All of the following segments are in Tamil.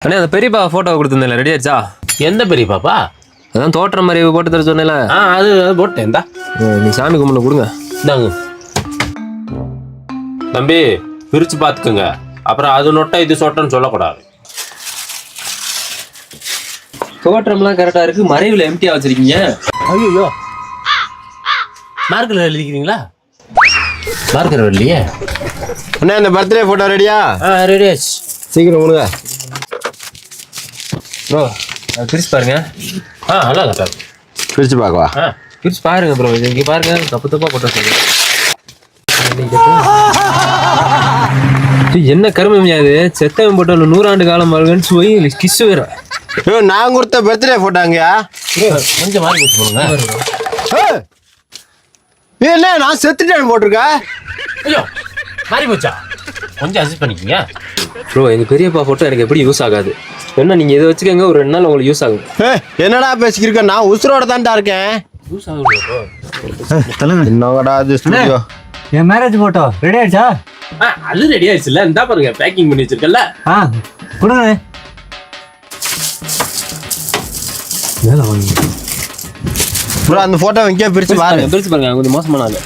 அண்ணே அந்த பெரியப்பா போட்டோ கொடுத்துருந்தேன் ரெடி ஆயிடுச்சா? எந்த பெரியப்பாப்பா? அதான் தோற்ற மாதிரி போட்டு தர சொன்னேன்ல. அது போட்டேன். நீ சாமி கும்பிட கொடுங்க. இந்தாங்க தம்பி, பிரிச்சு பாத்துக்கோங்க. அப்புறம் அது நொட்டா இது சொட்டன்னு சொல்லக்கூடாது. தோற்றம்லாம் கரெக்டா இருக்கு, மறைவுல எம்டியா வச்சிருக்கீங்க. ஐயோ, மார்க்கர் எழுதிக்கிறீங்களா? மார்க்கர் இல்லையே. அண்ணா இந்த பர்த்டே போட்டோ ரெடியா? ரெடி ஆச்சு. சீக்கிரம் கொடுங்க ப்ரோ. பிரிச்சு பாருங்க. நல்லா கரெக்டாக பிரிச்சு பார்க்கவா? பிரிச்சு பாருங்க ப்ரோ. இது இங்கே பாருங்க, தப்பு தப்பா போட்டோ சொல்லுங்க. என்ன கருமையா இது? செத்தவன் போட்டோ 100 ஆண்டு காலம் வாழ்கன்னு போய் கிஸ் வேற. நான் கொடுத்த பர்த்டே போட்டாங்கயா. கொஞ்சம் மாறி போச்சு போடுங்க. என்ன நான் செத்துட்டேன் போட்டிருக்கேன். ஐயோ, மாறி போச்சா? கொஞ்சம் அட்ஜஸ்ட் பண்ணிக்கோங்க ப்ரோ. எங்க பெரியப்பா போட்டோ எனக்கு எப்படி யூஸ் ஆகாது. என்ன நீங்க இதை வச்சுக்கோங்க, ஒரு 2 நாள் உங்களுக்கு யூஸ் ஆகும். என்னடா பேசிக்கிருக்க? நான் உசுரோட தான்டா இருக்கேன். யூஸ் ஆகும். என்னடா இது ஸ்டுடியோ? என் மேரேஜ் போட்டோ ரெடி ஆயிடுச்சா? அது ரெடி ஆயிடுச்சுல்ல. இந்தா பாருங்க, பேக்கிங் பண்ணி வச்சிருக்கல. கொடுங்க. ப்ரோ அந்த போட்டோ எங்கேயா பிரிச்சு பாருங்க. பிரிச்சு பாருங்க, கொஞ்சம் மோசமான ஆளு.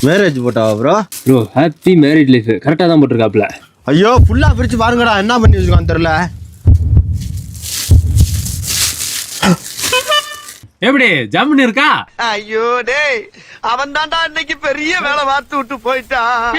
மேரேஜ் போட்டோவா bro? Bro happy married life கரெக்டாக தான் போட்டிருக்காப்ல. ஐயோ ஃபுல்லா பிரிச்சு பாருங்கடா, என்ன பண்ணி வச்சிருக்கான்னு தெரியல. எப்படி ஜம்முன்னு இருக்கா? ஐயோ டேய், அவன் தான்டா இன்னைக்கு பெரிய வேலை பார்த்து விட்டு போயிட்டான்.